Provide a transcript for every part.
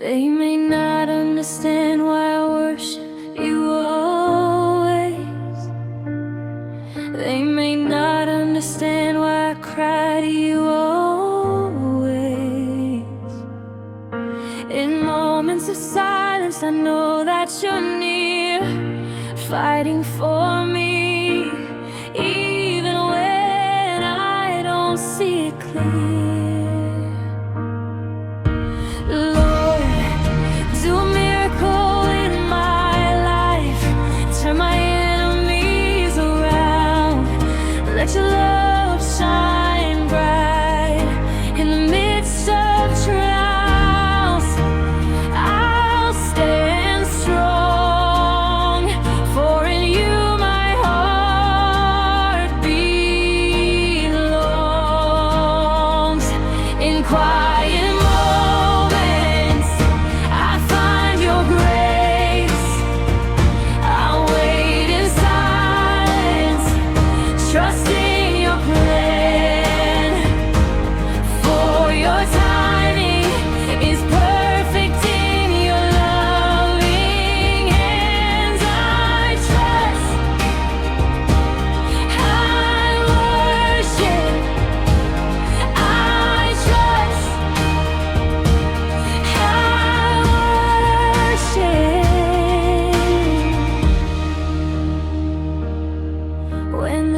They may not understand why I worship you always. They may not understand why I cry to you always. In moments of silence, I know that you're near, fighting for me, even when I don't see it clear. Let your love shine bright in the midst of trials. I'll stand strong, for in you my heart belongs. In quiet moments, I find your grace. I'll wait in silence, trusting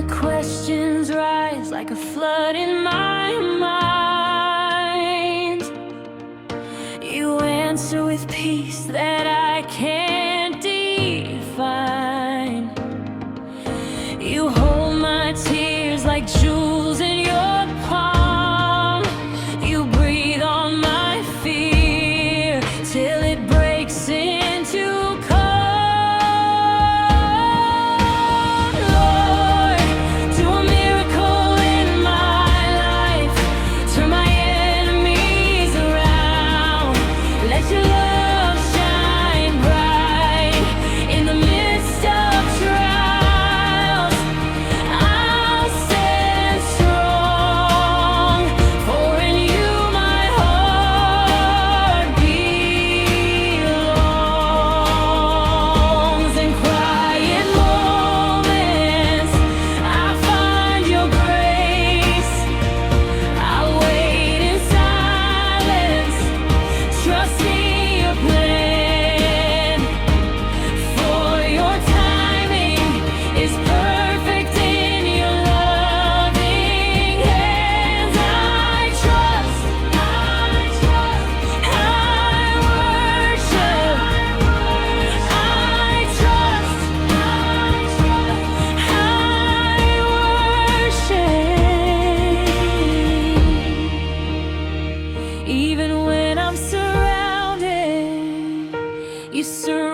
questions rise like a flood in my mind. You answer with peace that I can't define. You hold my tears like jewels in your palm. You breathe on my fear till it breaks into calm. Even when I'm surrounded, you surround